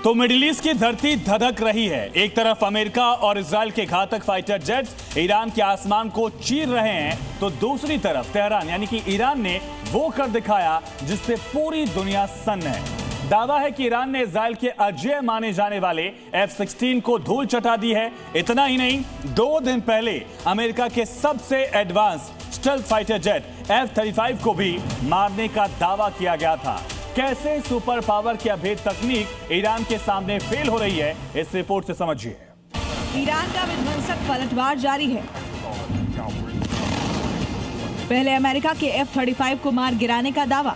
तो middle east की धरती धधक रही है। एक तरफ अमेरिका और इजराइल के घातक फाइटर जेट्स ईरान के आसमान को चीर रहे हैं, तो दूसरी तरफ तेहरान यानी कि ईरान ने वो कर दिखाया जिससे पूरी दुनिया सन्न है। दावा है कि ईरान ने इजराइल के अजेय माने जाने वाले F-16 को धूल चटा दी है। इतना ही नहीं, 2 दिन पहले अमेरिका के सबसे advance stealth fighter jet F-35 को भी मारने का दावा किया गया था। कैसे सुपर पावर की अभेद तकनीक ईरान के सामने फेल हो रही है, इस रिपोर्ट से समझिए। ईरान का विध्वंसक पलटवार जारी है। पहले अमेरिका के F-35 को मार गिराने का दावा,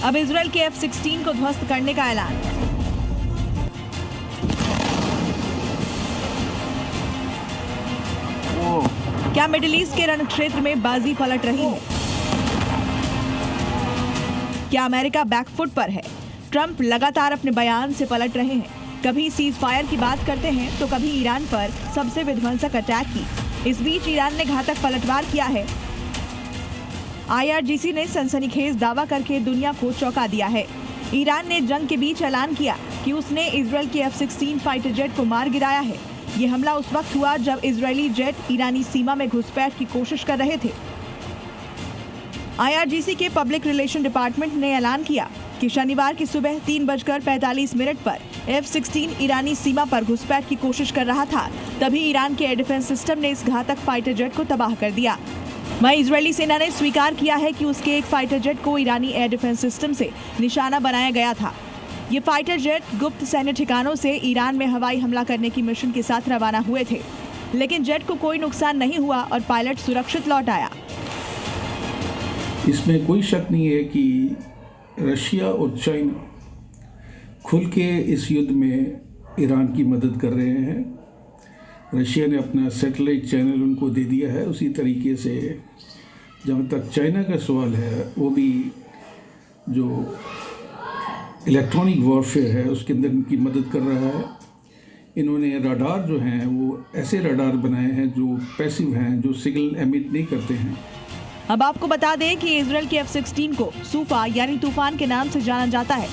अब इजराइल के F-16 को ध्वस्त करने का ऐलान। क्या मिडिल ईस्ट के रण क्षेत्र में बाजी पलट रही है? क्या अमेरिका बैकफुट पर है? ट्रंप लगातार अपने बयान से पलट रहे हैं। कभी सीज फायर की बात करते हैं तो कभी ईरान पर सबसे विध्वंसक अटैक की। इस बीच ईरान ने घातक पलटवार किया है। IRGC ने सनसनीखेज दावा करके दुनिया को चौंका दिया है। ईरान ने जंग के बीच ऐलान किया कि उसने इजराइल के F-16 फाइटर जेट को मार गिराया है। ये हमला उस वक्त हुआ जब इजरायली जेट ईरानी सीमा में घुसपैठ की कोशिश कर रहे थे। IRGC के पब्लिक रिलेशन डिपार्टमेंट ने ऐलान किया कि शनिवार की सुबह 3:45 पर F-16 ईरानी सीमा पर घुसपैठ की कोशिश कर रहा था। तभी ईरान के एयर डिफेंस सिस्टम ने इस घातक फाइटर जेट को तबाह कर दिया। वहीं इजरायली सेना ने स्वीकार किया है कि उसके एक फाइटर जेट को ईरानी एयर डिफेंस सिस्टम से निशाना बनाया गया था। ये फाइटर जेट गुप्त सैन्य ठिकानों से ईरान में हवाई हमला करने की मिशन के साथ रवाना हुए थे, लेकिन जेट को कोई नुकसान नहीं हुआ और पायलट सुरक्षित लौट आया। इसमें कोई शक नहीं है कि रशिया और चाइना खुल के इस युद्ध में ईरान की मदद कर रहे हैं। रशिया ने अपना सैटेलाइट चैनल उनको दे दिया है। उसी तरीके से जहाँ तक चाइना का सवाल है, वो भी जो इलेक्ट्रॉनिक वॉरफेयर है उसके अंदर इनकी मदद कर रहा है। इन्होंने रडार जो हैं वो ऐसे रडार बनाए हैं जो पैसिव हैं, जो सिग्नल एमिट नहीं करते हैं। अब आपको बता दें कि इजराइल के F-16 को सूफा यानी तूफान के नाम से जाना जाता है।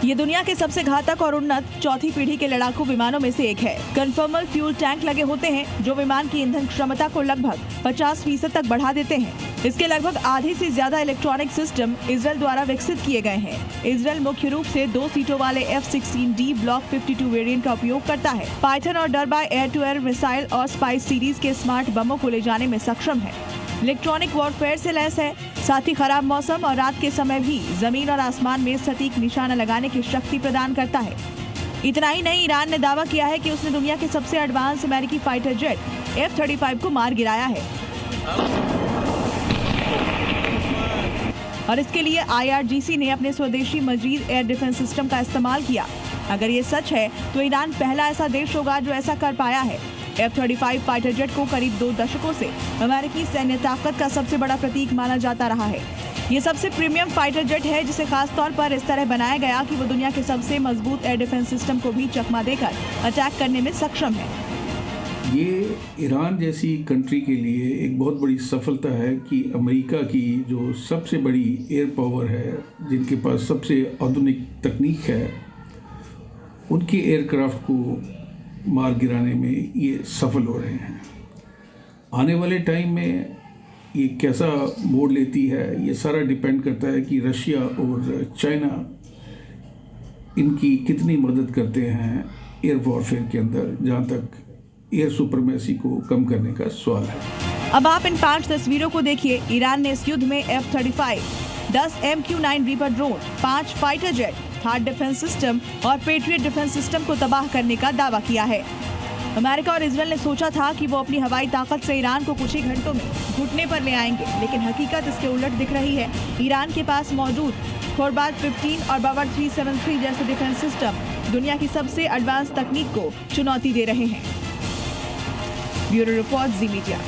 ये दुनिया के सबसे घातक और उन्नत चौथी पीढ़ी के लड़ाकू विमानों में से एक है। कन्फर्मल फ्यूल टैंक लगे होते हैं जो विमान की ईंधन क्षमता को लगभग 50% तक बढ़ा देते हैं। इसके लगभग आधे से ज्यादा इलेक्ट्रॉनिक सिस्टम इजराइल द्वारा विकसित किए गए हैं। इजराइल मुख्य रूप से 2 सीटों वाले F-16D ब्लॉक 52 वेरिएंट का उपयोग करता है। पाइथन और डरबा एयर टू एयर मिसाइल और स्पाइस सीरीज के स्मार्ट बमों को ले जाने में सक्षम है। इलेक्ट्रॉनिक वॉरफेयर से लैस है, साथ ही खराब मौसम और रात के समय भी जमीन और आसमान में सटीक निशाना लगाने की शक्ति प्रदान करता है। इतना ही नहीं, ईरान ने दावा किया है कि उसने दुनिया के सबसे एडवांस अमेरिकी फाइटर जेट F-35 को मार गिराया है और इसके लिए IRGC ने अपने स्वदेशी मजीद एयर डिफेंस सिस्टम का इस्तेमाल किया। अगर ये सच है तो ईरान पहला ऐसा देश होगा जो ऐसा कर पाया है। F-35 फाइटर जेट को करीब 2 दशकों से अमेरिकी सैन्य ताकत का सबसे बड़ा प्रतीक माना जाता रहा है। ये सबसे प्रीमियम फाइटर जेट है जिसे खास तौर पर इस तरह बनाया गया कि वो दुनिया के सबसे मजबूत एयर डिफेंस सिस्टम को भी चकमा देकर अटैक करने में सक्षम है। ये ईरान जैसी कंट्री के लिए एक बहुत बड़ी सफलता है कि अमेरिका की जो सबसे बड़ी एयर पावर है, जिनके पास सबसे आधुनिक तकनीक है, उनके एयरक्राफ्ट को मार गिराने में ये सफल हो रहे हैं। आने वाले टाइम में ये कैसा मोड़ लेती है, ये सारा डिपेंड करता है कि रशिया और चाइना इनकी कितनी मदद करते हैं एयर वॉरफेयर के अंदर, जहाँ तक एयर सुपरमेसी को कम करने का सवाल है। अब आप इन 5 तस्वीरों को देखिए। ईरान ने इस युद्ध में F-35, 10 MQ-9 reaper drone, 5 fighter jet, third defence system और पेट्रियट डिफेंस सिस्टम को तबाह करने का दावा किया है। अमेरिका और इजराइल ने सोचा था कि वो अपनी हवाई ताकत से ईरान को कुछ ही घंटों में घुटने पर ले आएंगे, लेकिन हकीकत इसके उलट दिख रही है। ईरान के पास मौजूद खोरबाज 15 और बाबर 373 जैसे डिफेंस सिस्टम दुनिया की सबसे एडवांस तकनीक को चुनौती दे रहे हैं। ब्यूरो रिपोर्ट, जी मीडिया।